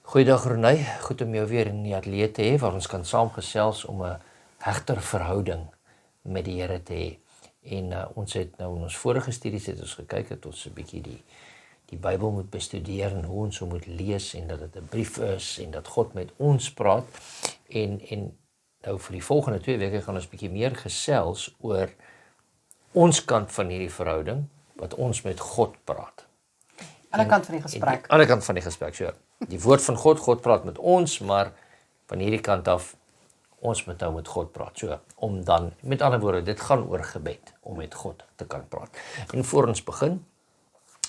Goeiedag Renay, goed om jou weer in die ateljee te hê waar ons kan saamgesels om 'n hegter verhouding met die Here te hê. En ons het nou in ons vorige studies het ons gekyk dat ons 'n bietjie die Bybel moet bestudeer en hoe ons hom moet lees en dat dit 'n brief is en dat God met ons praat. En nou vir die volgende 2 weke gaan ons bietjie meer gesels oor ons kant van hierdie verhouding wat ons met God praat. Aan die kant van die gesprek. Aan die kant van die gesprek, so. Die woord van God praat met ons, maar van hierdie kant af, ons moet nou met God praat. So, om dan, met ander woorde, dit gaan oor gebed, om met God te kan praat. En voor ons begin,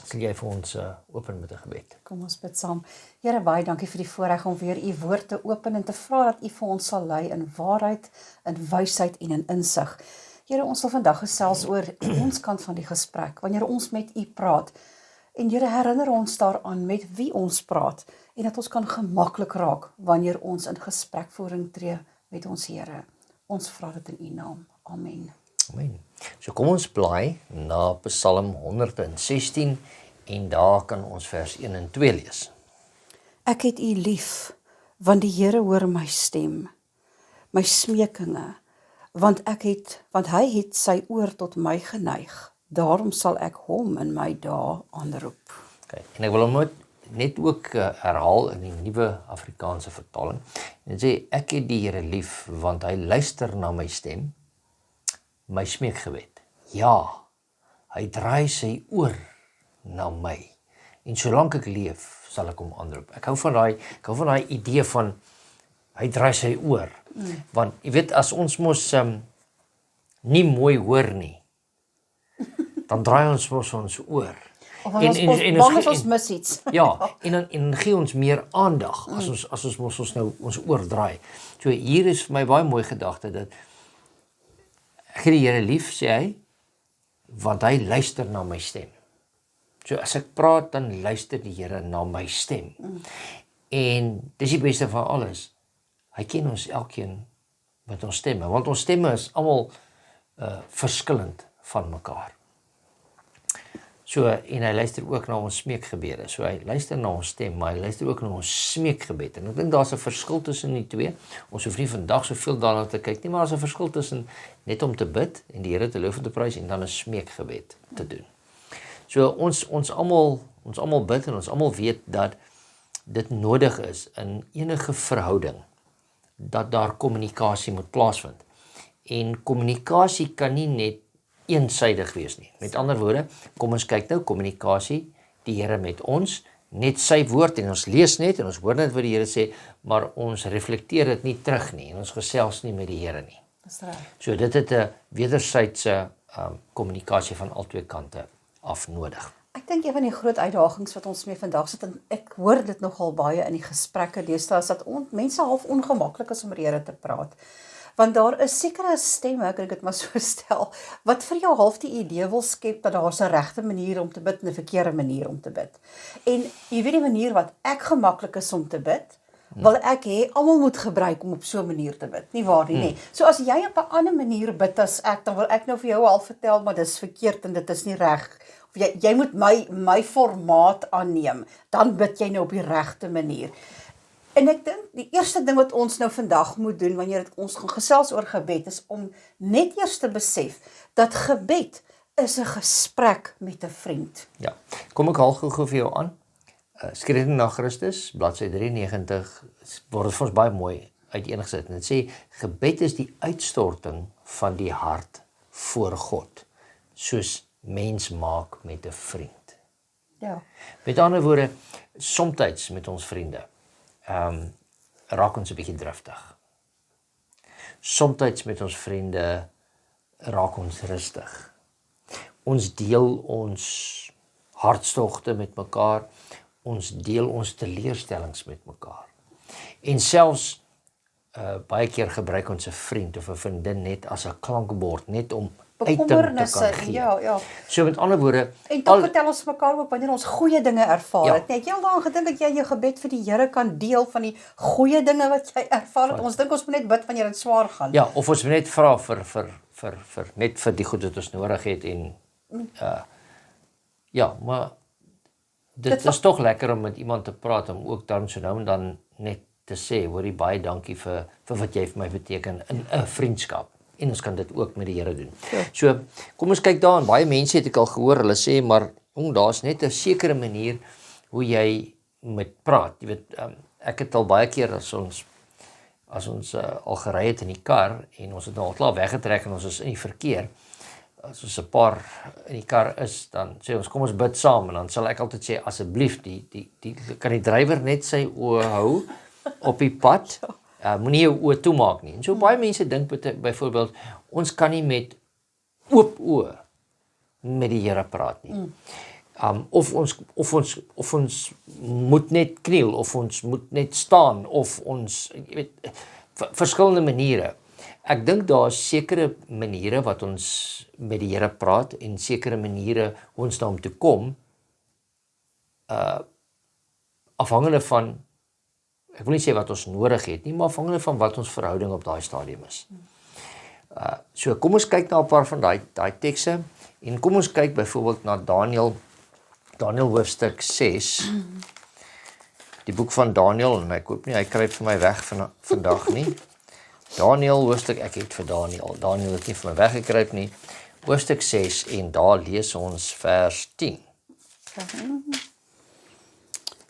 sal jy vir ons open met 'n gebed. Kom ons bid saam. Here, baie dankie vir die voorreg om weer u woord te open en te vra dat u vir ons sal lei in waarheid, in wysheid en in insig. Here, ons wil vandag gesels oor ons kant van die gesprek, wanneer ons met u praat. En Here, herinner ons daaraan met wie ons praat en dat ons kan gemaklik raak wanneer ons in gesprekvoering tree met ons Here. Ons vra dit in u naam. Amen. Amen. So kom ons blaai na Psalm 116 en daar kan ons vers 1 en 2 lees. Ek het u lief, want die Here hoor my stem, my smekinge, want hy het sy oor tot my geneig. Daarom sal ek hom in my dae aanroep. Okay. En ek wil hom net ook herhaal in die nuwe Afrikaanse vertaling. En sê, ek het die Here lief, want hy luister na my stem, my smeekgebed. Ja, hy draai sy oor na my. En solank ek leef, sal ek hom aanroep. Ek hou van daai idee van, hy draai sy oor. Want, jy weet, as ons mos nie mooi hoor nie, dan draai ons mos ons oor. Of bang is ons mis iets. Ja, en gee ons meer aandag as ons mos ons oor draai. So hier is vir my baie mooi gedagte dat ek het die Here lief, sê hy, want hy luister na my stem. So as ek praat, dan luister die Here na my stem. En dis die beste van alles. Hy ken ons elkeen met ons stemme, want ons stemme is almal verskillend van mekaar. So, en hy luister ook na ons smeekgebede. So hy luister na ons stem, maar hy luister ook na ons smeekgebed. En ek dink daar's 'n verskil tussen die twee. Ons hoef nie vandag soveel daarna te kyk nie, maar daar's 'n verskil tussen net om te bid en die Here te loof en te prys en dan 'n smeekgebed te doen. So ons almal bid en ons almal weet dat dit nodig is in enige verhouding dat daar kommunikasie moet plaasvind. En kommunikasie kan nie net eensydig wees nie. Met ander woorde, kom ons kyk nou, kommunikasie, die Here met ons, net sy woord en ons lees net en ons hoor net wat die Here sê, maar ons reflekteer dit nie terug nie en ons gesels nie met die Here nie. Dis reg. So dit het 'n wederwysige kommunikasie van albei kante af nodig. Ek dink een van die groot uitdagings wat ons mee vandag sit, en ek hoor dit nogal baie in die gesprekke deesdae, is dat mense half ongemaklik is om met die Here te praat. Want daar is sekere stemme, kan ek dit maar so stel, wat vir jou half die idee wil skep dat daar's 'n regte manier om te bid en 'n verkeerde manier om te bid. En jy weet die manier wat ek gemaklik is om te bid, wil ek hê almal moet gebruik om op so 'n manier te bid. Nie waar nie, nee. So as jy op 'n ander manier bid as ek, dan wil ek nou vir jou al vertel, maar dis verkeerd en dit is nie reg. Of jy moet my formaat aanneem, dan bid jy nou op die regte manier. En ek dink, die eerste ding wat ons nou vandag moet doen, wanneer ons gaan gesels oor gebed, is om net eers te besef, dat gebed is 'n gesprek met 'n vriend. Ja, kom ek haal gou vir jou aan. Skrifte na Christus, bladsy 93, word dit vir ons baie mooi uiteengesit. En dit sê, gebed is die uitstorting van die hart voor God, soos mens maak met 'n vriend. Ja. Met ander woorde, somtyds met ons vriende, raak ons 'n bietjie driftig. Somtyds met ons vriende raak ons rustig. Ons deel ons hartstogte met mekaar, ons deel ons teleurstellings met mekaar. En selfs baie keer gebruik ons 'n vriend of 'n vriendin net as 'n klankbord, net om uiting te kan gee. Ja. So met ander woorde, En dan vertel ons mekaar ook wanneer ons goeie dinge ervaar het. Het jy al daaraan gedink dat jy jou gebed vir die Here kan deel van die goeie dinge wat jy ervaar het? Ons dink ons moet net bid wanneer dit swaar gaan. Ja, of ons moet net vra vir net vir die goed wat ons nodig het en ja, maar dit is tog lekker om met iemand te praat, om ook dan so nou en dan net te sê, hoorie, baie dankie vir wat jy vir my beteken in 'n vriendskap. En ons kan dit ook met die Here doen. Ja. So, kom ons kyk daarin. Baie mense het ek al gehoor, hulle sê, maar daar's net 'n sekere manier hoe jy moet praat. Jy weet, ek het al baie keer as ons al gery het in die kar en ons het nou al klaar weggetrek en ons is in die verkeer, as ons 'n paar in die kar is, dan sê ons, kom ons bid saam, en dan sal ek altyd sê, asseblief, kan die drywer net sy oë hou op die pad, moenie jou oë toemaak nie. En so baie mense dink byvoorbeeld, ons kan nie met oop oë met die Here praat nie. Of ons moet net kniel, of ons moet net staan, of ons, jy weet, verskillende maniere. Ek dink daar is sekere maniere wat ons met die Here praat, en sekere maniere hoe ons na hom toe kom, afhangende van, ek wil nie sê wat ons nodig het nie, maar afhangende van wat ons verhouding op daai stadium is. So kom ons kyk na 'n paar van daai tekste, en kom ons kyk byvoorbeeld na Daniël hoofstuk 6, die boek van Daniël, en ek hoop nie, hy kruip vir my weg vandag nie. Daniël hoofstuk, ek het vir Daniël het nie vir my weggekruip nie, hoofstuk 6, en daar lees ons vers 10.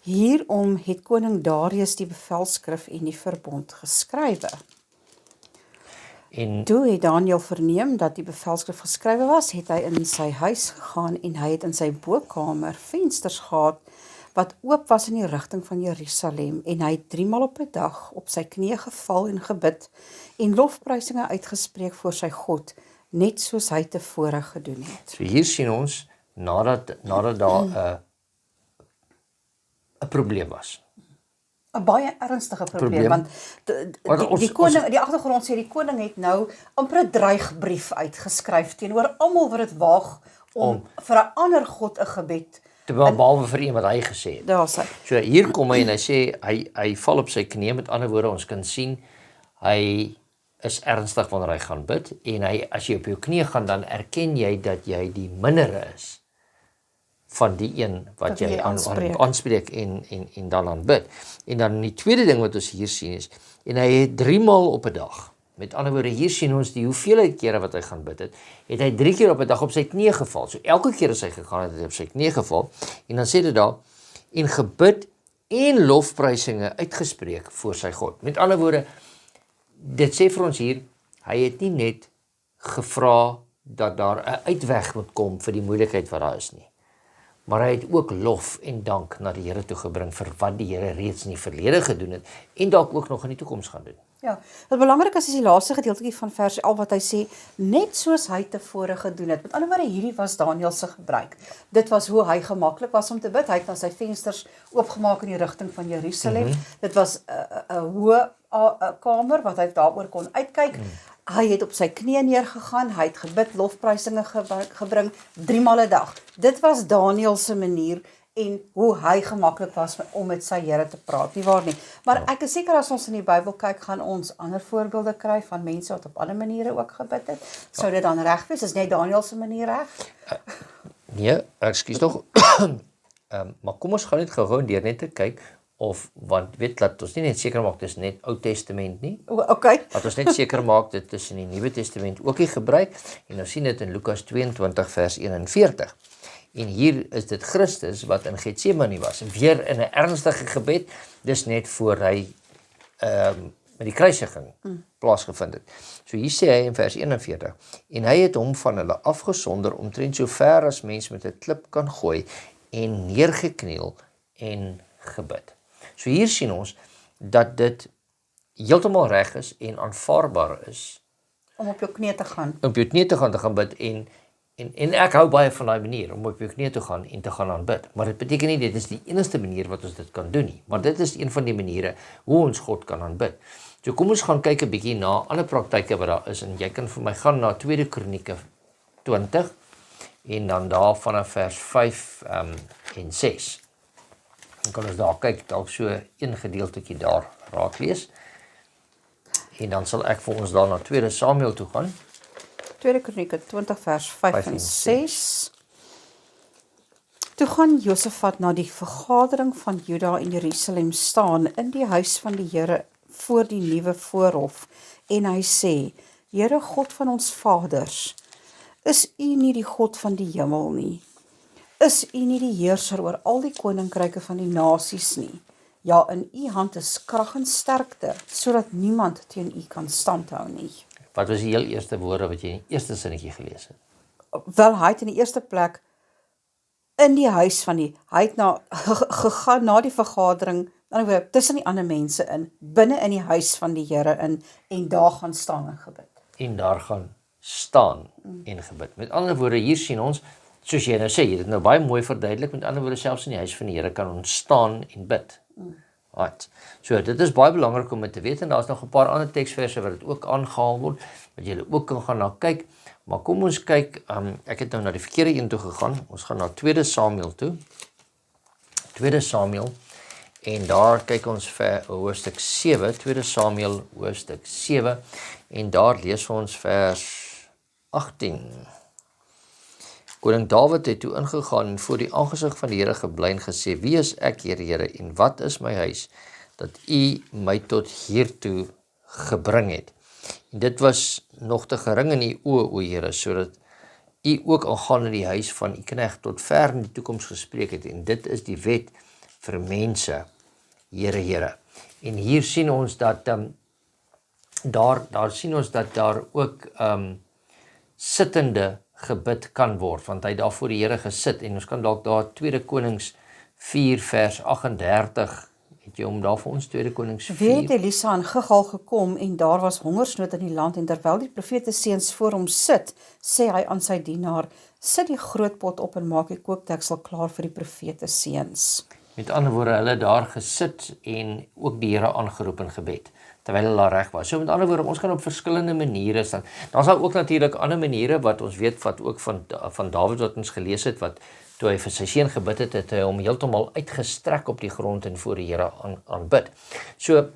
Hierom het koning Darius die bevelskrif en die verbond geskrywe. En Toe het Daniël verneem dat die bevelskrif geskrywe was, het hy in sy huis gegaan en hy het in sy bokkamer vensters gehad wat oop was in die rigting van Jerusalem, en hy het 3 maal op 'n dag op sy knieë geval en gebid en lofprysinge uitgespreek voor sy God, net soos hy tevore gedoen het. so hier sien ons, nadat daar 'n probleem was. 'n baie ernstige probleem, Probleem. want die koning, die agtergrond sê die koning het nou amper 'n dreigbrief uitgeskryf teenoor almal wat dit waag om vir 'n ander God 'n gebed, Behalwe vir een wat hy gesê het. daar sê. So hier kom hy en hy sê, hy val op sy knieë, met ander woorde, ons kan sien, hy is ernstig wanneer hy gaan bid, en as jy op jou knieë gaan, dan erken jy dat jy die mindere is van die een wat jy aanspreek en dan aanbid. En dan die tweede ding wat ons hier sien is, en hy het 3 maal op 'n dag, met ander woorde, hier sien ons die hoeveelheid kere wat hy gaan bid het hy 3 keer op 'n dag op sy knieë geval. So elke keer as hy gegaan het, hy op sy knieë geval, en dan sê dit daar, en gebid en lofprysinge uitgespreek voor sy God. Met ander woorde, dit sê vir ons hier, hy het nie net gevra dat daar 'n uitweg moet kom vir die moeilikheid wat daar is nie, maar hy het ook lof en dank na die Here toe gebring vir wat die Here reeds in die verlede gedoen het, en dalk ook nog in die toekoms gaan doen. Ja, wat belangrik is die laaste gedeeltjie van vers 11 wat hy sê, net soos hy tevore gedoen het. Met ander woorde, hierdie was Daniël se gebruik. Dit was hoe hy gemaklik was om te bid. Hy het dan sy vensters oopgemaak in die rigting van Jerusalem. Dit was 'n hoë kamer wat hy daaroor kon uitkyk. Hy het op sy knieë neergegaan, hy het gebid, lofprysinge gebring 3 maal 'n dag. Dit was Daniël se manier en hoe hy gemaklik was om met sy Here te praat, nie waar nie. Maar ek is seker as ons in die Bybel kyk, gaan ons ander voorbeelde kry van mense wat op ander maniere ook gebid het. Sou dit dan reg wees? Is net Daniël se manier reg? Nee, ekskuus tog. Maar kom ons gaan net gou deur net te kyk, want weet, laat ons nie net seker maak, dit is net Ou Testament nie. Okay. Laat ons net seker maak, dit is in die Nuwe Testament ook nie gebruik, en ons sien dit in Lukas 22 vers 41. En hier is dit Christus wat in Getsemane was, weer in 'n ernstige gebed, dis net voor hy met die kruisiging plaasgevind het. So hier sê hy in vers 41, en hy het hom van hulle afgesonder, omtrent so ver as mens met 'n klip kan gooi, en neergekniel en gebid. So hier sien ons dat dit heeltemal reg is en aanvaarbaar is Om op jou knie te gaan. op jou knie te gaan bid, en ek hou baie van daai manier, om op jou knie te gaan en te gaan aanbid. Maar dit beteken nie, dit is die enigste manier wat ons dit kan doen nie, maar dit is een van die maniere hoe ons God kan aanbid. So kom ons gaan kyk 'n bietjie na ander praktyke wat daar is, en jy kan vir my gaan na 2 Kronieke 20, en dan daar vanaf vers 5 en 6. Dan kan ons daar kyk, dalk so een gedeeltjie daar raak lees. En dan sal ek vir ons daar na 2 Samuel toe gaan. 2 Kronieke 20 vers 5 en 6. Toe gaan Josafat na die vergadering van Juda en Jerusalem staan in die huis van die Here voor die nuwe voorhof en hy sê, Here God van ons vaders, is U nie die God van die hemel nie? Is U nie die heerser oor al die koninkryke van die nasies nie? Ja, in U hand is krag en sterkte, sodat niemand teen U kan standhou nie. Wat was die heel eerste woorde wat jy in die eerste sinnetjie gelees het? Wel, hy het in die eerste plek in die huis van die, hy het gegaan na die vergadering, tussen die ander mense in, binne in die huis van die Here in, en daar gaan staan en gebid. En daar gaan staan en gebid. Met ander woorde, hier sien ons, soos jy nou sê, jy het dit nou baie mooi verduidelik, met ander woorde, selfs in die huis van die Here kan ons staan en bid. Right. So, dit is baie belangrik om dit te weet, en daar is nog 'n paar ander teksverse wat dit ook aangehaal word, wat jy ook kan gaan na kyk, maar kom ons kyk, ek het nou na die verkeerde een toe gegaan, ons gaan na 2 Samuel toe, 2 Samuel, en daar kyk ons vir hoofstuk 7, 2 Samuel hoofstuk 7, en daar lees ons vers 18. Koning Dawid het toe ingegaan en voor die aangesig van die Here gebly en gesê, wie is ek, Here, en wat is my huis, dat U my tot hiertoe gebring het. En dit was nog te gering in U oë, o Here, sodat U ook al gaan in die huis van U knegt tot ver in die toekoms gespreek het, en dit is die wet vir mense, Here. En hier sien ons dat daar sien ons dat daar ook sittende gebid kan word, want hy het daar voor die Here gesit, en ons kan dalk daar 2 Konings 4 vers 38, het jy hom daar vir ons, 2 Konings 4? Weer het Elisa aan Gilgal gekom, en daar was hongersnood in die land, en terwyl die profete seuns voor hom sit, sê hy aan sy dienaar, sit die grootpot op en maak die kookdeksel klaar vir die profete seuns. Met ander woorde, hulle daar gesit en ook die Here aangeroep in gebed, terwyl hulle daar reg was. So met ander woorde, ons kan op verskillende maniere staan. Daar is ook natuurlik ander maniere wat ons weet, wat ook van Dawid wat ons gelees het, wat toe hy vir sy seun gebid het, het hy hom heeltemal uitgestrek op die grond en voor die Here aanbid. So,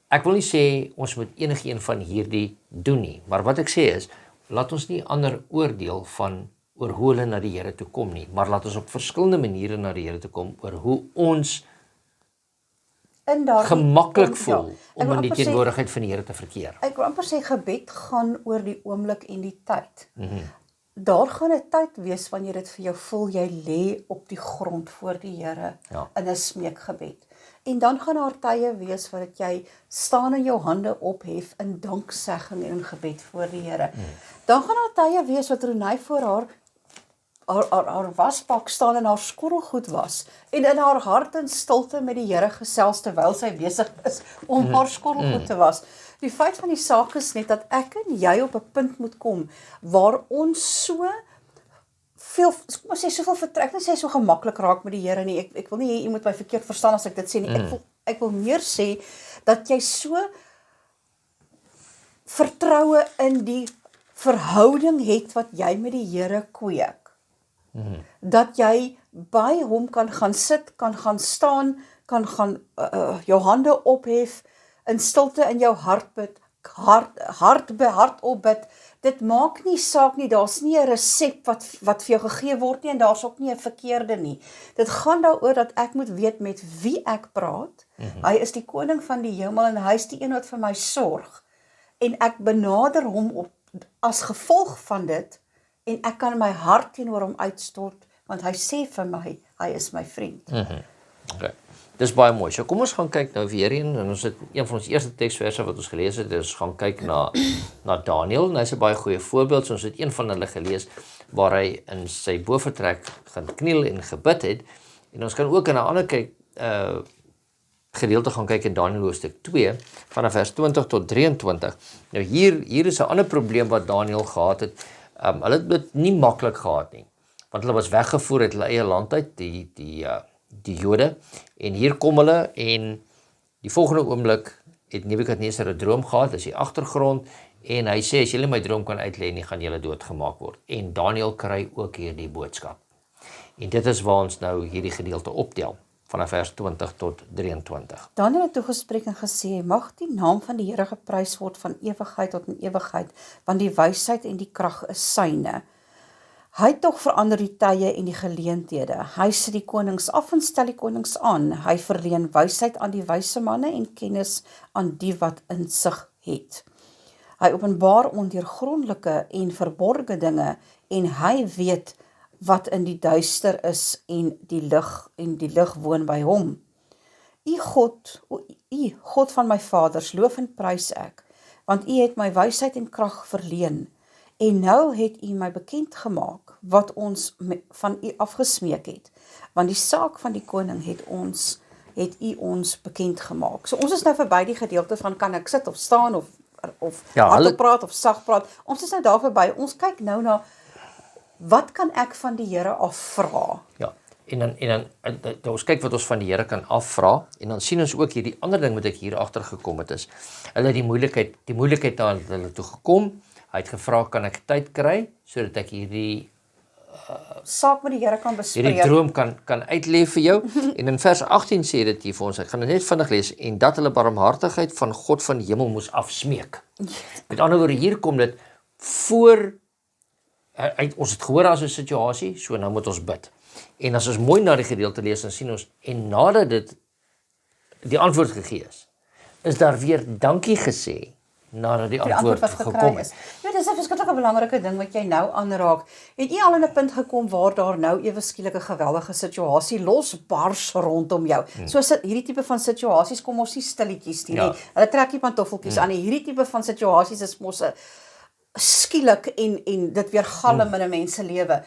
ek wil nie sê ons moet enigeen van hierdie doen nie, maar wat ek sê is, laat ons nie ander oordeel oor hoe hulle na die Here toe kom nie, maar laat ons op verskillende maniere na die Here toe kom, oor hoe ons gemaklik voel om in die teenwoordigheid van die Here te verkeer. Ek wil amper sê, gebed gaan oor die oomblik en die tyd. Daar gaan 'n tyd wees wanneer dit vir jou voel, jy lê op die grond voor die Here in 'n smeekgebed. En dan gaan daar tye wees wat jy staan en jou hande ophef in danksegging en in gebed voor die Here. Dan gaan daar tye wees wat Renay voor haar wasbak staan en haar skottelgoed was, en in haar hart in stilte met die Here gesels terwyl sy besig is om haar skottelgoed te was. Die feit van die saak is net dat ek en jy op 'n punt moet kom waar ons soveel vertrek, nie sê so gemaklik raak met die Here nie. Ek wil nie hê jy moet my verkeerd verstaan as ek dit sê nie. Ek wil meer sê dat jy so vertroue in die verhouding het wat jy met die Here kweek. Dat jy by hom kan gaan sit, kan gaan staan, kan gaan jou hande ophef, in stilte in jou hart bid, hart opbid. Dit maak nie saak nie, daar's nie 'n resep wat vir jou gegee word nie, en daar's ook nie 'n verkeerde nie. Dit gaan daaroor dat ek moet weet met wie ek praat. Hy is die koning van die hemel, en hy is die een wat vir my sorg. En ek benader hom as gevolg van dit, en ek kan my hart teenoor hom uitstort, want hy sê vir my, hy is my vriend. Okay. Dis baie mooi. So kom ons gaan kyk nou weer en ons het een van ons eerste teksverse wat ons gelees het, ons gaan kyk na Daniel, en hy's 'n baie goeie voorbeeld. So ons het een van hulle gelees waar hy in sy bovertrek gaan kniel en gebid het, en ons kan ook in 'n ander gedeelte gaan kyk in Daniel hoofstuk 2 vanaf vers 20 tot 23. Nou hier is 'n ander probleem wat Daniel gehad het. Hulle het dit nie maklik gehad nie, want hulle was weggevoer uit hulle eie land uit, die Jode, en hier kom hulle, en die volgende oomblik het Nebukadnesar 'n droom gehad, dis die agtergrond, en hy sê, as julle my droom kan uitlê, nie gaan julle doodgemaak word. En Daniel kry ook hierdie boodskap. En dit is waar ons nou hierdie gedeelte optel, vanaf vers 20 tot 23. Daniel het toegespreek en gesê, mag die naam van die Here geprys word van ewigheid tot in ewigheid, want die wysheid en die krag is syne. Hy tog verander die tye en die geleenthede. Hy sit die konings af en stel die konings aan. Hy verleen wysheid aan die wyse manne en kennis aan die wat insig het. Hy openbaar ondeurgrondelike en verborge dinge en hy weet wat in die duister is en die lig woon by hom. U God van my vaders, loof en prys ek, want u het my wysheid en krag verleen, en nou het u my bekend gemaak, wat ons van u afgesmeek het, want die saak van die koning het u ons bekend gemaak. So ons is nou verby die gedeelte van kan ek sit of staan of hardop praat of sag praat, ons is nou daar verby, ons kyk nou na, wat kan ek van die Here afvra? Ja. En dan ons kyk wat ons van die Here kan afvra, en dan sien ons ook hierdie ander ding wat ek hier agter gekom het is, hulle die moeilikheid na hulle toe gekom, hy het gevra, kan ek tyd kry, sodat ek hierdie saak met die Here kan bespreek. Hierdie droom kan uitlê vir jou, en in vers 18 sê dit hier vir ons, ek gaan dit net vinnig lees, en dat hulle barmhartigheid van God van die hemel moes afsmeek. Met ander woorde, hier kom dit voor, ons het gehoor as 'n situasie, so nou moet ons bid. En as ons mooi na die gedeelte lees, dan sien ons, en nadat dit die antwoord gegee is daar weer dankie gesê, nadat die antwoord gekom het. Ja, dis 'n verskriklike belangrike ding wat jy nou aanraak. Het jy al in 'n punt gekom waar daar nou ewe skielik 'n geweldige situasie losbars rondom jou? Soos hierdie tipe van situasies kom ons nie stilletjies nie. Hulle trek nie pantoffeltjies aan nie. Hierdie tipe van situasies is mos skielik en dit weer galm in 'n mens se lewe.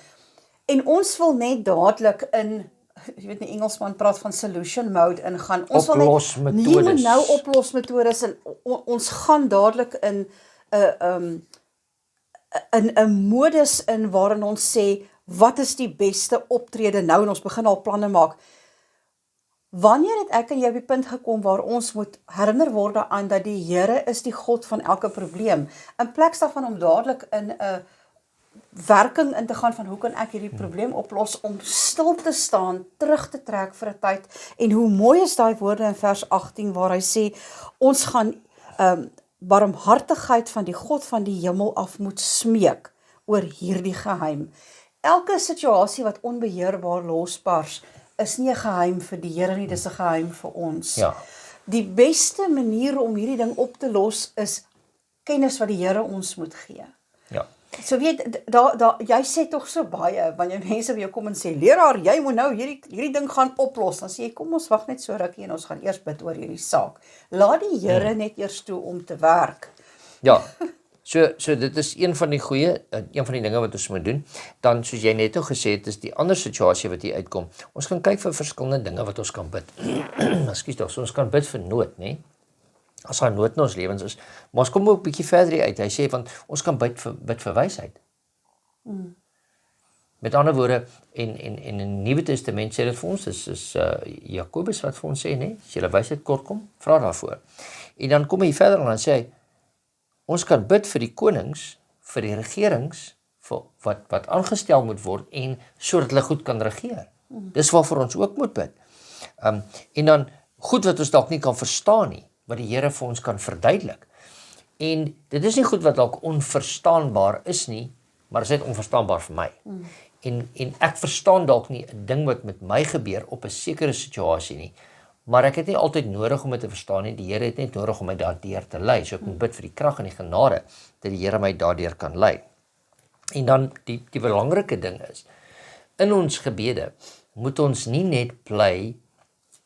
En ons wil net dadelik in, jy weet, 'n Engelsman praat van solution mode ingaan. Ons wil net nou oplosmetodes en ons gaan dadelik in 'n modus in waarin ons sê, wat is die beste optrede nou, en ons begin al planne maak. Wanneer het ek en jy op die punt gekom waar ons moet herinner word aan dat die Here is die God van elke probleem, in plek daarvan om dadelik in 'n werking in te gaan van hoe kan ek hierdie probleem oplos, om stil te staan, terug te trek vir 'n tyd, en hoe mooi is daai woorde in vers 18 waar hy sê, ons gaan barmhartigheid van die God van die hemel af moet smeek oor hierdie geheim. Elke situasie wat onbeheerbaar losbars, is nie 'n geheim vir die Here nie, dis 'n geheim vir ons. Ja. Die beste manier om hierdie ding op te los is kennis wat die Here ons moet gee. Ja. So weet, jy sê tog so baie, wanneer mense by jou kom en sê, leraar, jy moet nou hierdie ding gaan oplos, dan sê jy, kom ons wag net so rukkie en ons gaan eers bid oor hierdie saak. Laat die Here net eers toe om te werk. Ja, so dit is een van die dinge wat ons moet doen. Dan, soos jy net ook gesê het, is die ander situasie wat hier uitkom. Ons kan kyk vir verskillende dinge wat ons kan bid. Ekskuus tog, so ons kan bid vir nood, né? As daar nood in ons lewens is. Maar ons kom ook 'n bietjie verder uit. Hy sê, want ons kan bid vir wysheid. Met ander woorde, en in die Nuwe Testament sê dit vir ons, is Jakobus wat vir ons sê, né? As jy wysheid kort kom, vra daarvoor. En dan kom hy verder en dan sê hy, ons kan bid vir die konings, vir die regerings, vir wat aangestel moet word, en sodat hulle goed kan regeer. Dis waarvoor ons ook moet bid. En dan, goed wat ons dalk nie kan verstaan nie, wat die Here vir ons kan verduidelik. En dit is nie goed wat dalk onverstaanbaar is nie, maar is net onverstaanbaar vir my. En ek verstaan dalk nie 'n ding wat met my gebeur op 'n sekere situasie nie, maar ek het nie altyd nodig om dit te verstaan nie. Die Here het net nodig om my daardeur te lei. So ek moet bid vir die krag en die genade dat die Here my daardeur kan lei. En dan die belangrike ding is, in ons gebede moet ons nie net bly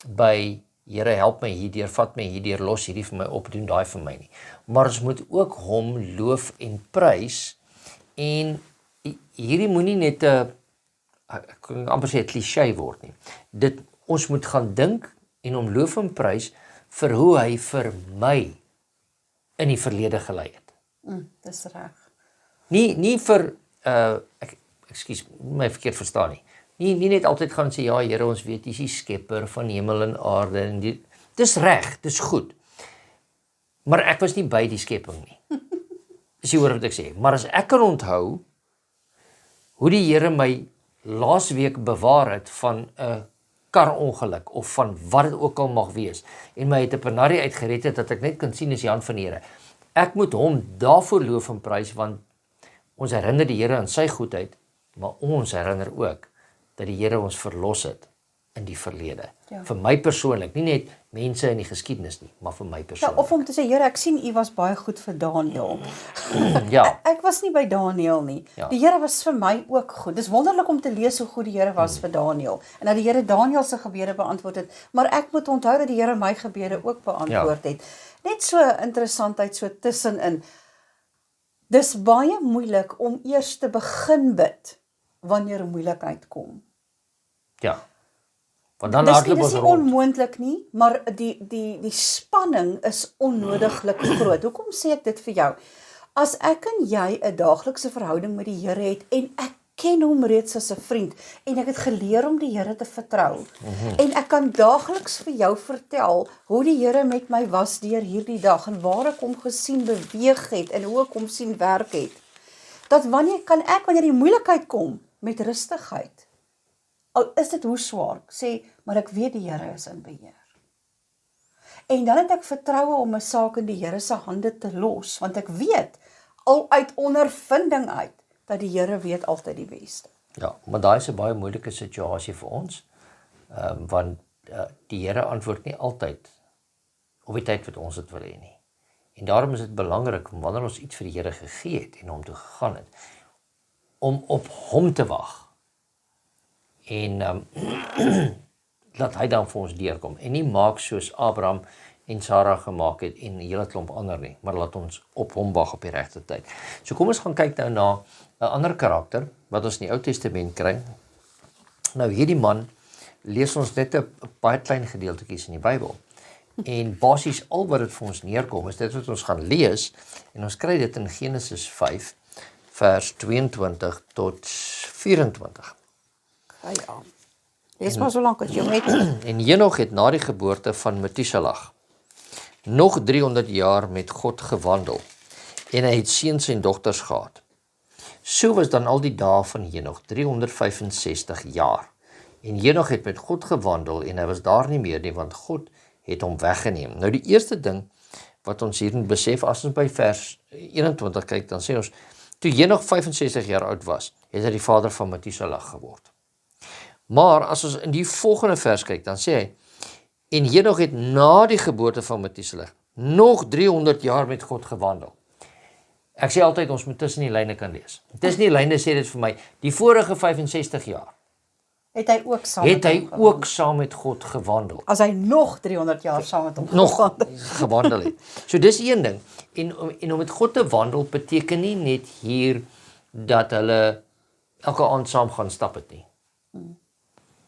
by Here, help my hierdeur, vat my hierdeur, los hierdie vir my op, doen daai vir my nie. Maar ons moet ook hom loof en prys, en hierdie moenie net 'n, ek kan amper sê 'n kliseë word nie. Ons moet gaan dink en hom loof en prys vir hoe hy vir my in die verlede gelei het. Dis reg. Nie vir, ekskuus, my verkeerd verstaan nie. Nie net altyd gaan sê, ja Here, ons weet, jy is die skepper van hemel en aarde, en dis reg, dis goed. Maar ek was nie by die skepping nie. Dis jy hoor wat ek sê. Maar as ek kan onthou, hoe die Here my laasweek bewaar het van 'n karongeluk, of van wat dit ook al mag wees, en my uit 'n penarie uitgered het, dat ek net kan sien is die hand van die Here. Ek moet hom daarvoor loof en prys, want ons herinner die Here aan sy goedheid, maar ons herinner ook dat die Here ons verlos het in die verlede. Ja. Vir my persoonlik, nie net mense in die geskiedenis nie, maar vir my Ja, persoonlik. of om te sê, Here, ek sien U was baie goed vir Daniël. Ja, Ek was nie by Daniël nie. Ja. Die Here was vir my ook goed. Dis wonderlik om te lees hoe goed die Here was vir Daniël en dat die Here Daniël se gebede beantwoord het, maar ek moet onthou dat die Here my gebede ook beantwoord het. Net so interessantheid so tussenin. Dis baie moeilik om eers te begin bid wanneer 'n moeilikheid kom. ja. Want dan Dis hardloop nie ons rond. onmoontlik nie, maar die spanning is onnodiglik groot. Hoekom sê ek dit vir jou? As ek en jy 'n daaglikse verhouding met die Here het en ek ken hom reeds as 'n vriend en ek het geleer om die Here te vertrou en ek kan daagliks vir jou vertel hoe die Here met my was deur hierdie dag en waar ek hom gesien beweeg het en hoe ek hom sien werk het. Dat wanneer die moeilikheid kom met rustigheid, al is dit hoe swaar, sê, maar ek weet die Here is in beheer. En dan het ek vertroue om 'n saak in die Here se hande te los, want ek weet, al uit ondervinding uit, dat die Here weet altyd die beste. Ja, maar daai is 'n baie moeilike situasie vir ons, want die Here antwoord nie altyd op die tyd wat ons dit wil hê nie. En daarom is dit belangrik, wanneer ons iets vir die Here gegee het en hom toe gegaan het, om op hom te wag. En laat hy dan vir ons deurkom en nie maak soos Abraham en Sarah gemaak het en 'n hele klomp ander nie, maar laat ons op hom wag op die regte tyd. So kom ons gaan kyk nou na 'n ander karakter wat ons in die Ou Testament kry. Nou hierdie man lees ons net 'n baie klein gedeeltetjies in die Bybel. En basies al wat dit vir ons neerkom is dit wat ons gaan lees en ons kry dit in Genesis 5 vers 22 tot 24. Ja. Lees maar so lank as jy met. En Henog het na die geboorte van Metuselag nog 300 jaar met God gewandel en hy het seuns en dogters gehad. So was dan al die dae van Henog 365 jaar. En Henog het met God gewandel en hy was daar nie meer nie, want God het hom weggeneem. Nou die eerste ding wat ons hier moet besef, as ons by vers 21 kyk, dan sê ons, toe Henog 65 jaar oud was, het hy die vader van Metuselag geword. Maar as ons in die volgende vers kyk, dan sê hy, en Henog het na die geboorte van Metuselag nog 300 jaar met God gewandel. Ek sê altyd, ons moet tussen die lyne kan lees. Tussen die lyne sê dit vir my, die vorige 65 jaar, Het hy ook saam het met hy hom gewandel. ook saam met God gewandel. As hy nog 300 jaar saam met hom Nog gewandel. gewandel het. So dis een ding. En om met God te wandel beteken nie net hier dat hulle elke aand saam gaan stap het nie.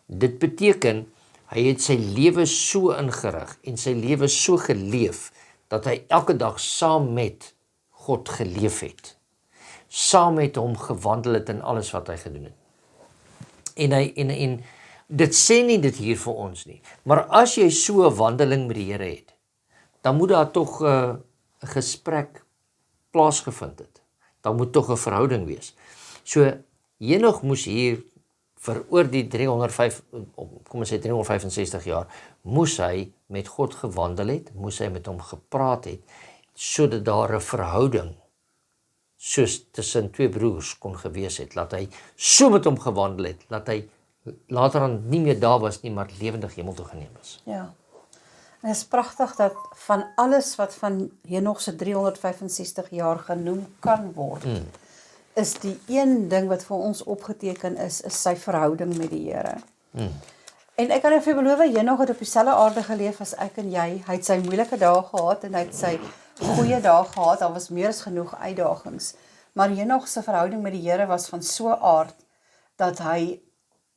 Dit beteken hy het sy lewe so ingerig en sy lewe so geleef dat hy elke dag saam met God geleef het. Saam met hom gewandel het in alles wat hy gedoen het. En dit sê nie dit hier vir ons nie. Maar as jy so 'n wandeling met die Here het, dan moet daar tog 'n gesprek plaasgevind het. Dan moet tog 'n verhouding wees. So Henog moes hier vir oor die 365 jaar, moes hy met God gewandel het, moes hy met hom gepraat het, sodat daar 'n verhouding soos tussen twee broers kon gewees het, laat hy so met hom gewandel het, laat hy later aan nie meer daar was nie, maar lewendig hemel toe geneem is. Ja. En het is pragtig dat van alles wat van Henog se 365 jaar genoem kan word, is die een ding wat vir ons opgeteken is sy verhouding met die Here. En ek kan vir jou beloof, Henog het op dieselfde aarde geleef as ek en jy. Hy het sy moeilike dae gehad en hy het sy goeie dae gehad. Daar was meer as genoeg uitdagings. Maar Henog se verhouding met die Here was van so 'n aard dat hy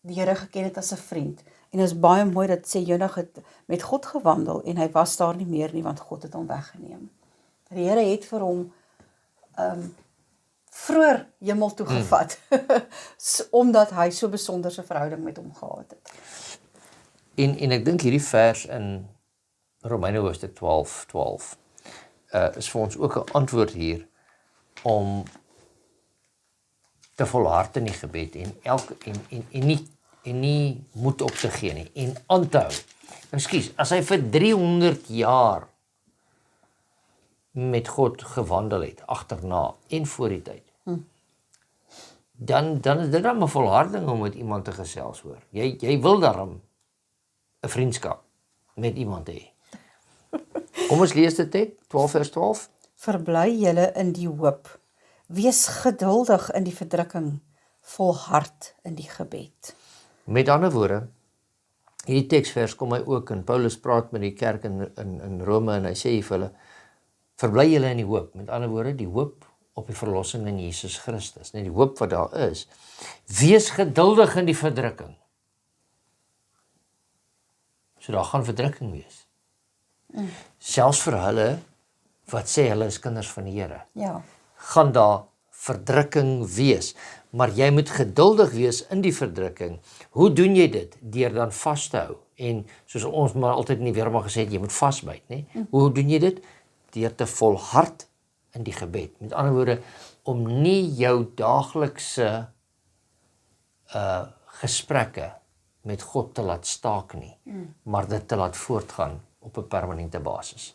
die Here geken het as 'n vriend. En dit is baie mooi dat sê Henog het met God gewandel en hy was daar nie meer nie, want God het hom weggeneem. Die Here het vir hom vroeër hemel toe gevat, omdat hy so besonderse verhouding met hom gehad het. En ek dink hierdie vers in Romeine hoofstuk 12 is vir ons ook 'n antwoord hier om te volhard in die gebed en nie moed op te gee nie en aan te hou. Ekskuus, as hy vir 300 jaar met God gewandel het agterna en voor die tyd, dan is dit dan 'n volharding om met iemand te gesels hoor. Jy wil daarom 'n vriendskap met iemand hê. Kom ons lees dit net, 12 vers 12. Verbly julle in die hoop. Wees geduldig in die verdrukking, volhard in die gebed. Met ander woorde, hierdie teksvers kom hy ook en Paulus praat met die kerk in Rome en hy sê vir hulle, verbly julle in die hoop. Met ander woorde, die hoop op die verlossing in Jesus Christus, net die hoop wat daar is. Wees geduldig in die verdrukking. So daar gaan verdrukking wees. Selfs vir hulle wat sê hulle is kinders van die Here, Ja. gaan daar verdrukking wees. Maar jy moet geduldig wees in die verdrukking. Hoe doen jy dit? Deur dan vas te hou. En soos ons maar altyd in die weermag gesê het, jy moet vasbyt, né? Hoe doen jy dit? Deur te volhard in die gebed. Met ander woorde, om nie jou daaglikse gesprekke met God te laat staak nie, maar dit te laat voortgaan op 'n permanente basis.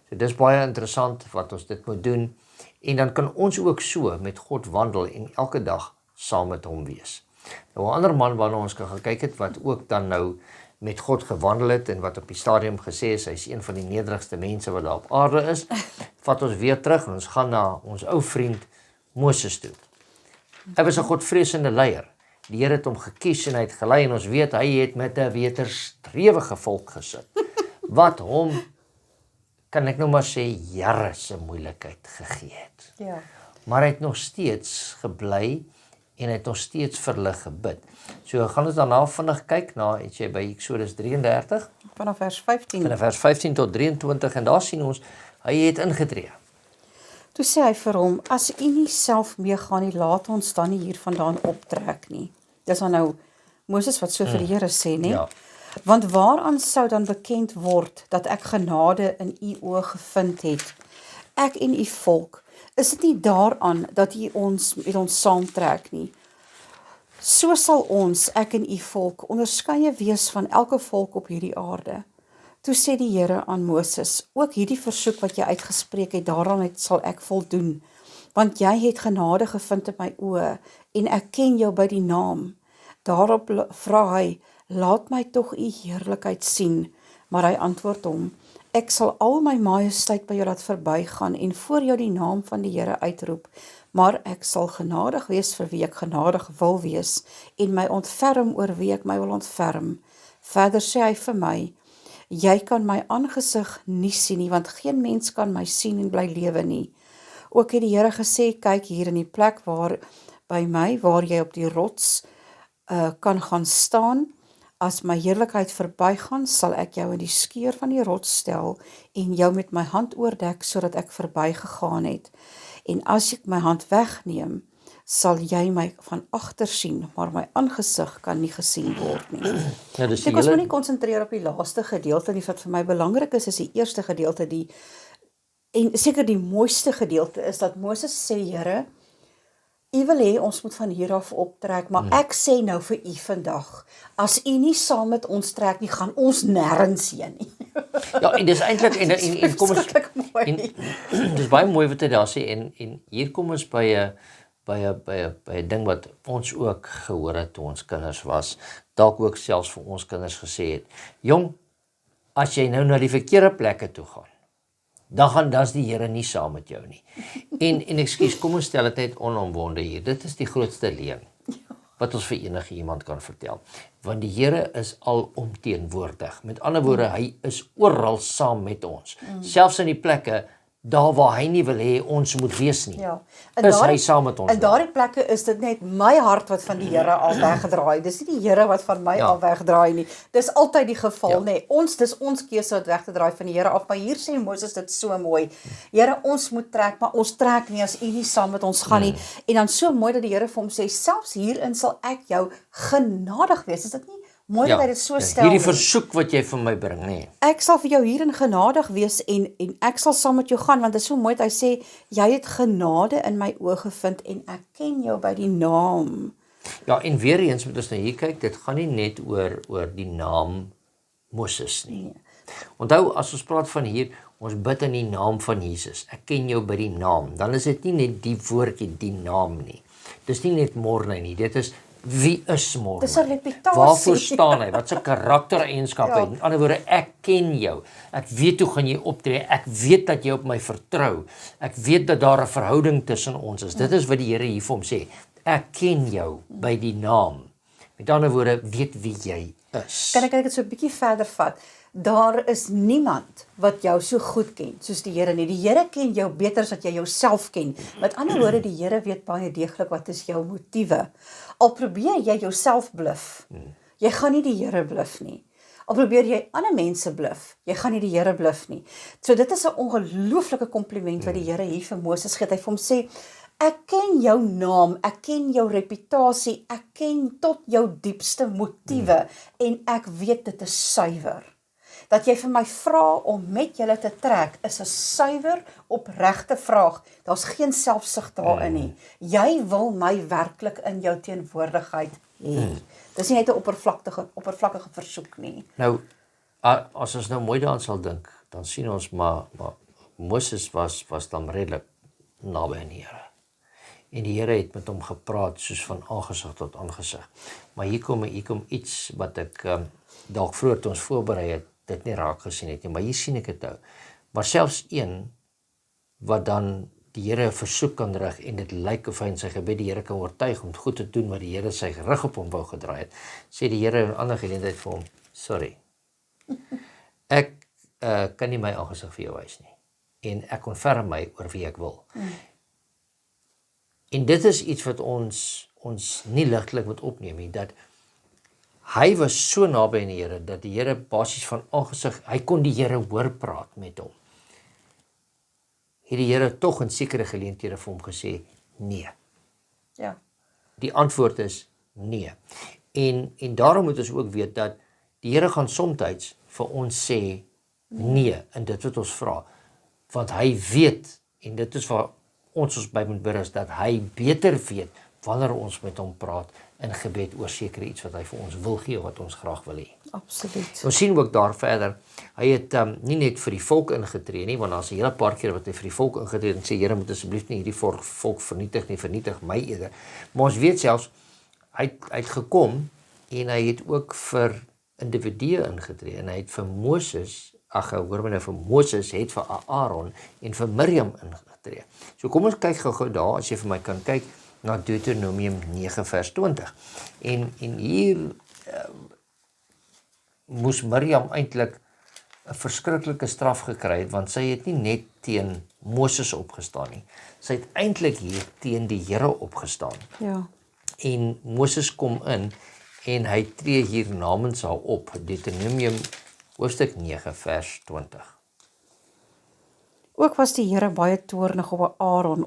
So dis baie interessant wat ons dit moet doen, en dan kan ons ook so met God wandel en elke dag saam met hom wees. Nou 'n ander man waarna ons kan gaan kyk het, wat ook dan nou met God gewandel het en wat op die stadium gesê is, hy is een van die nederigste mense wat daar op aarde is, vat ons weer terug en ons gaan na ons ou vriend Moses toe. Hy was 'n godvreesende leier. Die Here het hom gekies en hy het gelei en ons weet hy het met 'n weterstrewige volk gesit, wat hom, kan ek nou maar sê, jare se moeilikheid gegee het. Ja. Maar hy het nog steeds gebly en hy het nog steeds vir hulle gebid. So gaan ons daarna vinnig kyk na, het jy by Eksodus 33, Vanaf vers 15. van vers 15 tot 23, en daar sien ons, hy het ingetree. Toe sê hy vir hom, as u nie self meegaan nie, laat ons dan nie hier vandaan optrek nie. Dis dan nou Moses wat so vir die Here sê, nê? Ja. Want waaraan sou dan bekend word dat ek genade in u oë gevind het, ek en u volk? Is dit nie daaraan dat u ons met ons saamtrek nie? So sal ons, ek en u volk, onderskeie wees van elke volk op hierdie aarde. Toe sê die Here aan Moses, ook hierdie versoek wat jy uitgespreek het, daaraan sal ek voldoen, want jy het genade gevind in my oë, en ek ken jou by die naam. Daarop vra hy, laat my tog u heerlikheid sien, maar hy antwoord hom, ek sal al my majesteit by jou laat verbygaan, en voor jou die naam van die Here uitroep, maar ek sal genadig wees vir wie ek genadig wil wees, en my ontferm oor wie ek my wil ontferm. Verder sê hy vir my, jy kan my aangesig nie sien nie, want geen mens kan my sien en bly lewe nie. Ook het die Here gesê, kyk hier in die plek waar by my, waar jy op die rots kan gaan staan, as my heerlikheid verbygaan, sal ek jou in die skeur van die rots stel, en jou met my hand oordek, sodat ek verbygegaan het. En as ek my hand wegneem, sal jy my van agter sien, maar my aangesig kan nie gesien word nie. Ja, dis Ek ons moet nie konsentreer op die laaste gedeelte nie, wat vir my belangrik is die eerste gedeelte, en seker die mooiste gedeelte is dat Moses sê, Here, u wil hê ons moet van hier af optrek, maar ek sê nou vir u vandag, as u nie saam met ons trek nie, gaan ons nêrens heen nie. Ja, en dis eintlik, en kom ons, Verskriklik mooi. en dis baie mooi wat hy daar sê, en hier kom ons by 'n ding wat ons ook gehoor het toe ons kinders was, dalk ook selfs vir ons kinders gesê het, jong, as jy nou na die verkeerde plekke toe gaan, dan's die Here nie saam met jou nie. En ekskuus, kom ons stel dit net onomwonde hier. Dit is die grootste leuen wat ons vir enige iemand kan vertel. Want die Here is alomteenwoordig. Met ander woorde, hy is oral saam met ons. Selfs in die plekke daar waar hy nie wil hê ons moet wees nie. Ja. Is hy saam met ons. In daardie plekke is dit net my hart wat van die Here al weggedraai. Dis nie die Here wat van my al wegdraai nie. Dis altyd die geval, nê. Dis ons keuse wat weg te draai van die Here af. Maar hier sê Moses dit so mooi. Here, ons moet trek, maar ons trek nie as u nie saam met ons gaan nie. En dan so mooi dat die Here vir hom sê, selfs hierin sal ek jou genadig wees. Is dit nie mooi dat hy dit so stel? Hierdie versoek wat jy vir my bring, nê. Ek sal vir jou hierin genadig wees en ek sal saam met jou gaan, want dit is so mooi dat hy sê, jy het genade in my oë gevind en ek ken jou by die naam. Ja, en weer eens moet ons nou hier kyk, dit gaan nie net oor die naam Moses nie. Nee. Onthou, as ons praat van hier, ons bid in die naam van Jesus. Ek ken jou by die naam. Dan is dit nie net die woordjie, die naam nie. Dis nie net Morne nie, dit is wie is Morne? Dis 'n reputasie. Waarvoor staan hy? Wat se karaktereienskappe? Ja. In ander woorde, ek ken jou. Ek weet hoe gaan jy optree. Ek weet dat jy op my vertrou. Ek weet dat daar 'n verhouding tussen ons is. Dit is wat die Here hier vir hom sê. Ek ken jou by die naam. Met ander woorde, weet wie jy is. Kan ek dit so 'n bietjie verder vat? Daar is niemand wat jou so goed ken soos die Here nie. Die Here ken jou beter as wat jy jouself ken. Met ander woorde, die Here weet baie deeglik wat is jou motiewe. Al probeer jy jouself bluf, jy gaan nie die Here bluf nie. Al probeer jy ander mense bluf, jy gaan nie die Here bluf nie. So dit is 'n ongelooflike kompliment wat die Here hier vir Moses gee. Hy vir hom sê, ek ken jou naam, ek ken jou reputasie, ek ken tot jou diepste motiewe en ek weet dit is suiwer. Dat jy vir my vra om met julle te trek, is 'n suiwer, opregte vraag. Daar's geen selfsug daarin nie. Jy wil my werklik in jou teenwoordigheid hê. Dis nie net 'n oppervlakkige versoek nie. Nou, as ons nou mooi daaraan sal dink, dan sien ons maar Moses was dan redelik naby aan die Here. En die Here het met hom gepraat soos van aangesig tot aangesig. Maar hier kom iets wat ek dalk vroeër toe ons voorberei het, dit nie raak gesien het nie, maar hier sien ek dit nou. Maar selfs een wat dan die Here 'n versoek kan rig en dit lyk of hy in sy gebed die Here kan oortuig om goed te doen wat die Here sy rug op hom wou gedraai het, sê die Here in 'n ander geleentheid vir hom, sorry, ek kan nie my aangesig vir jou wys nie, en ek ontferm my oor wie ek wil. En dit is iets wat ons nie ligtelik moet opneem nie, dat hy was so naby aan die Here, dat die Here basies van aangesig, hy kon die Here hoor praat met hom. Het die Here tog in sekere geleenthede vir hom gesê, nee. Ja. Die antwoord is nee. En daarom moet ons ook weet dat die Here gaan soms vir ons sê nee in dit wat ons vra. Want hy weet, en dit is waar ons by moet bid, is dat hy beter weet wanneer ons met hom praat in gebed oor sekere iets wat hy vir ons wil gee, wat ons graag wil hê. Absoluut. Ons sien ook daar verder, hy het nie net vir die volk ingetree nie, want daar's 'n hele paar keer wat hy vir die volk ingetree het en sê, Here, moet asseblief nie hierdie volk vernietig nie, vernietig my eerder. Maar ons weet selfs, hy het gekom en hy het ook vir individue ingetree en hy het vir Moses, hoor my nou, vir Moses het vir Aaron en vir Miriam ingetree. So kom ons kyk gou-gou daar, as jy vir my kan kyk, na Deuteronomium 9 vers 20. En hier moes Miriam eintlik 'n verskriklike straf gekry het, want sy het nie net teen Moses opgestaan nie. Sy het eintlik hier teen die Here opgestaan. Ja. En Moses kom in en hy tree hier namens haar op. Deuteronomium hoofstuk 9 vers 20. Ook was die Here baie toornig op Aaron,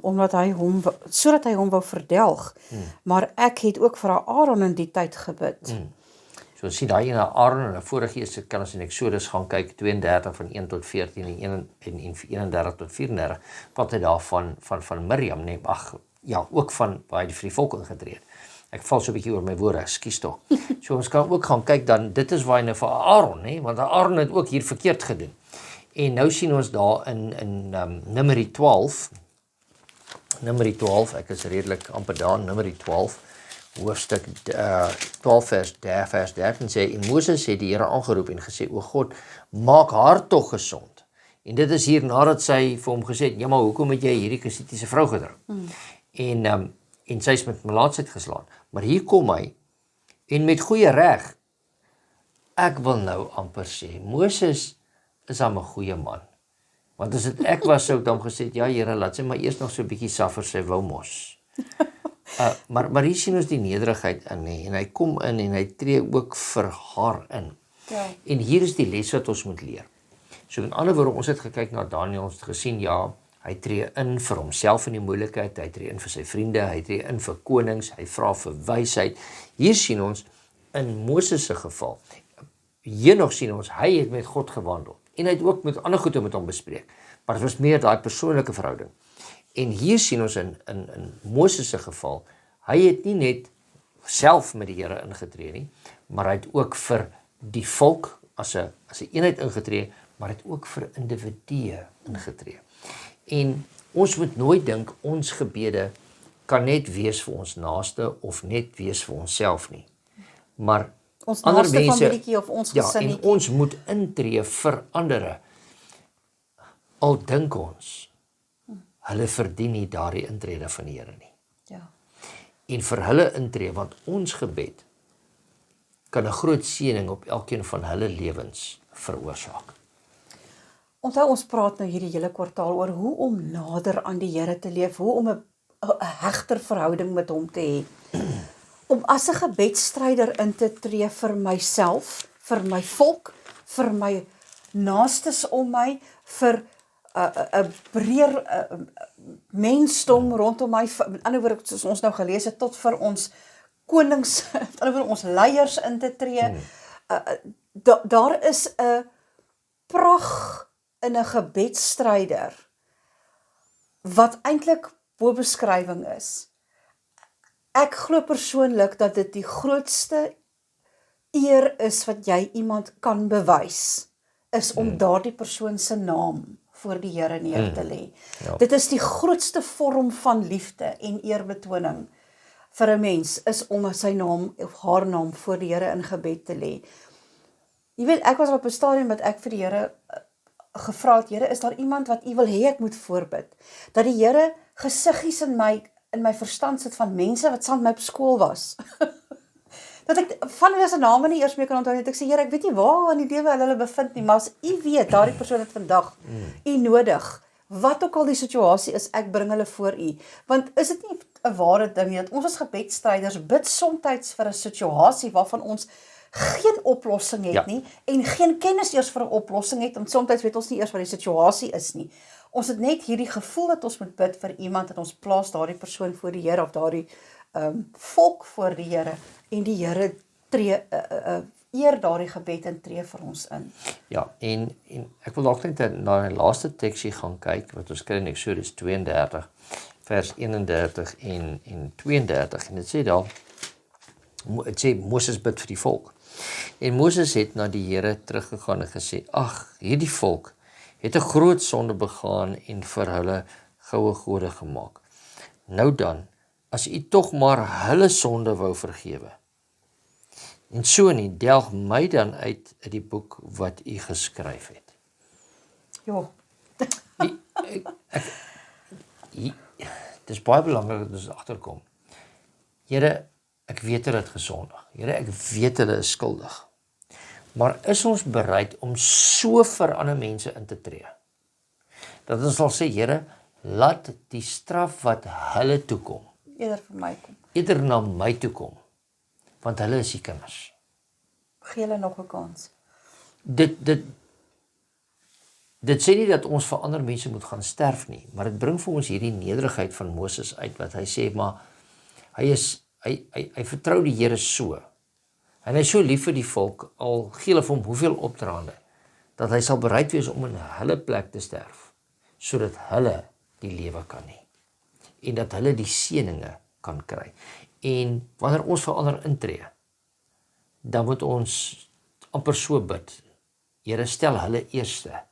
sodat hy hom wou verdelg. Maar ek het ook vir Aaron in die tyd gebid. So sien daai na Aaron en 'n vorige keer kan ons in Exodus gaan kyk 32 van 1 tot 14 en 31 tot 34 wat hy daarvan van Miriam neem. Ook van waar hy vir die volk ingetree het. Ek val so 'n bietjie oor my woorde, ekskuus tog. So ons kan ook gaan kyk dan, dit is waar hy nou vir Aaron, hè, want Aaron het ook hier verkeerd gedoen. En nou sien ons daar in Numeri 12, ek is redelik amper daar, Numeri 12, hoofstuk 12 vers 13 sê, en Moses het die Here aangeroep en gesê, o God, maak haar tog gesond. En dit is hier nadat sy vir hom gesê het, ja maar hoekom het jy hierdie Kasitiese vrou gedruk? En sy is met melaatsheid geslaan. Maar hier kom hy, en met goeie reg, ek wil nou amper sê, Moses is hom 'n goeie man. Want as dit ek was, sou ek dan gesê, ja Here, laat sy maar eers nog so 'n bietjie suffer, sy wou mos. Maar hier sien ons die nederigheid in, en hy kom in en hy tree ook vir haar in. Ja. En hier is die les wat ons moet leer. So in ander woorde, ons het gekyk na Daniël, ons het gesien, ja, hy tree in vir homself in die moeilikheid, hy tree in vir sy vriende, hy tree in vir konings, hy vra vir wysheid. Hier sien ons, in Moses se geval, Henog sien ons, hy het met God gewandel. En hy het ook met ander goede met hom bespreek. Maar dit was meer daai persoonlike verhouding. En hier sien ons in Moses se geval, hy het nie net self met die Here ingetree nie, maar hy het ook vir die volk as 'n eenheid ingetree, maar hy het ook vir individue ingetree. En ons moet nooit dink ons gebede kan net wees vir ons naaste of net wees vir onsself nie. Maar Ons ander naaste mense, familietjie of ons ja, en gesinnetjie. ons moet intree vir ander. Al dink ons, hulle verdien nie daardie intrede van die Here nie. Ja. En vir hulle intree, want ons gebed kan 'n groot seëning op elkeen van hulle lewens veroorsaak. Onthou ons praat nou hierdie hele kwartaal oor hoe om nader aan die Here te leef, hoe om 'n hegter verhouding met hom te hê. Om as 'n gebedsstryder in te tree vir myself, vir my volk, vir my naastes om my, vir 'n breër mensdom rondom my, in ander woorde soos ons nou gelees het, tot vir ons konings, in ander woorde ons leiers in te tree. Daar is 'n pragt in 'n gebedsstryder wat eintlik bo beskrywing is. Ek glo persoonlik dat dit die grootste eer is wat jy iemand kan bewys, is om daardie persoon se naam voor die Here neer te lê. Ja. Dit is die grootste vorm van liefde en eerbetoning vir 'n mens, is om sy naam of haar naam voor die Here in gebed te lê. Jy weet, ek was op 'n stadium wat ek vir die Here gevra het, Here, is daar iemand wat U wil hê ek moet voorbid? Dat die Here gesiggies in my verstand sit van mense wat saam met my op skool was. Dat ek van hulle se name nie eers meer kan onthou nie. Ek sê, Here, ek weet nie waar in die lewe hulle bevind nie, maar as U weet, daardie persoon het vandag U nodig. Wat ook al die situasie is, ek bring hulle voor U. Want is dit nie 'n ware ding nie, dat ons as gebedsstryders bid soms vir 'n situasie waarvan ons geen oplossing het nie, en geen kennis eers vir 'n oplossing het, want soms weet ons nie eers wat die situasie is nie. Ons het net hierdie gevoel dat ons moet bid vir iemand, en ons plaas daardie persoon voor die Here, of daardie volk voor die Here, en die Here eer daardie gebed en tree vir ons in. Ja, en ek wil dalk net na die laaste teksie gaan kyk, wat ons kry in Eksodus 32, vers 31 en 32, en dit sê daar, het sê Moses bid vir die volk. En Moses het na die Here teruggegaan en gesê, ag, hierdie volk het 'n groot sonde begaan en vir hulle goue gode gemaak. Nou dan, as U tog maar hulle sonde wou vergewe, en so nie, delg my dan uit die boek wat U geskryf het. Ja. Dit is baie belangrik dat ons agterkom. Here, ek weet hulle het gesondig. Here, ek weet hulle is skuldig. Maar is ons bereid om so vir ander mense in te tree? Dat ons sal sê, Here, laat die straf wat hulle toekom, Eerder vir my kom. eerder na my toekom, want hulle is die kinders. Gee hulle nog 'n kans. Dit sê nie dat ons vir ander mense moet gaan sterf nie, maar dit bring vir ons hierdie nederigheid van Moses uit, wat hy sê, maar hy vertrou die Here so, en hy is so lief vir die volk, al gee hulle vir hom hoeveel opdraande, dat hy sal bereid wees om in hulle plek te sterf, sodat hulle die lewe kan hê, en dat hulle die seëninge kan kry. En wanneer ons vir ander intree, dan moet ons amper so bid, Here, stel hulle eerste.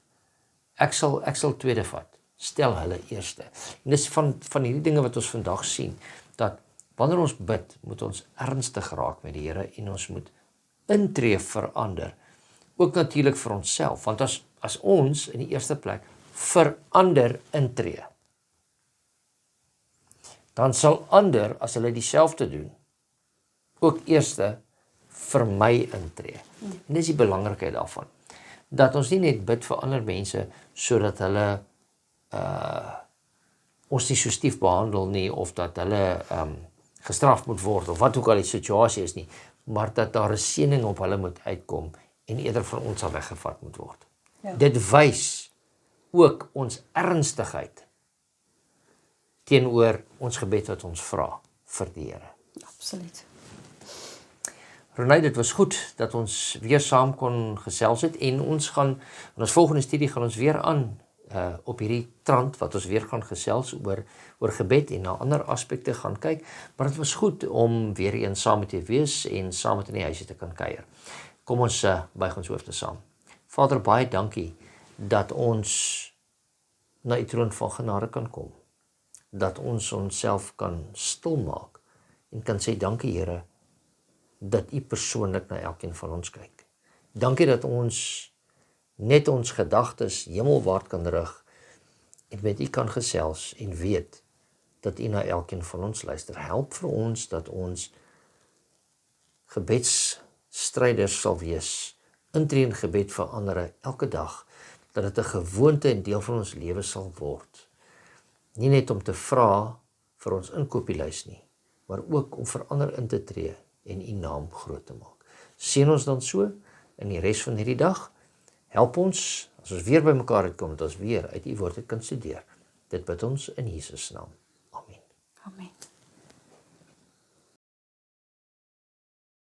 Ek sal tweede vat. Stel hulle eerste. En dis van hierdie dinge wat ons vandag sien, dat wanneer ons bid, moet ons ernstig raak met die Here, en ons moet intree vir ander, ook natuurlik vir onsself, want as ons in die eerste plek vir ander intree, dan sal ander, as hulle dieselfde doen, ook eerste vir my intree. En dis die belangrikheid daarvan, dat ons nie net bid vir ander mense, sodat hulle ons nie so stief behandel nie, of dat hulle gestraf moet word, of wat ook al die situasie is nie, maar dat daar 'n seëning op hulle moet uitkom, en eerder van ons sal weggevat moet word. Ja. Dit wys ook ons ernstigheid teenoor ons gebed wat ons vra vir die Here. Absoluut. Renée, dit was goed dat ons weer saam kon gesels het, en ons gaan, in ons volgende studie gaan ons weer aan op hierdie trant, wat ons weer gaan gesels oor gebed en na ander aspekte gaan kyk, maar dit was goed om weer eens saam met u wees en saam met in die huisie te kan kuier. Kom ons buig ons hoofde saam. Vader, baie dankie dat ons na u troon van genade kan kom. dat ons onsself kan stilmaak en kan sê dankie Here dat U persoonlik na elkeen van ons kyk. Dankie dat ons net ons gedagtes hemelwaarts kan rig en met U kan gesels en weet dat U na elkeen van ons luister. Help vir ons dat ons gebedsstryders sal wees, intree in gebed vir ander elke dag, dat dit 'n gewoonte en deel van ons lewe sal word. Nie net om te vra vir ons inkopieslys nie, maar ook om vir ander in te tree en U naam groot te maak. Seën ons dan so in die res van hierdie dag. Help ons, as ons weer by mekaar uitkom, dat ons weer uit U woord kan studeer. Dit bid ons in Jesus naam. Amen. Amen.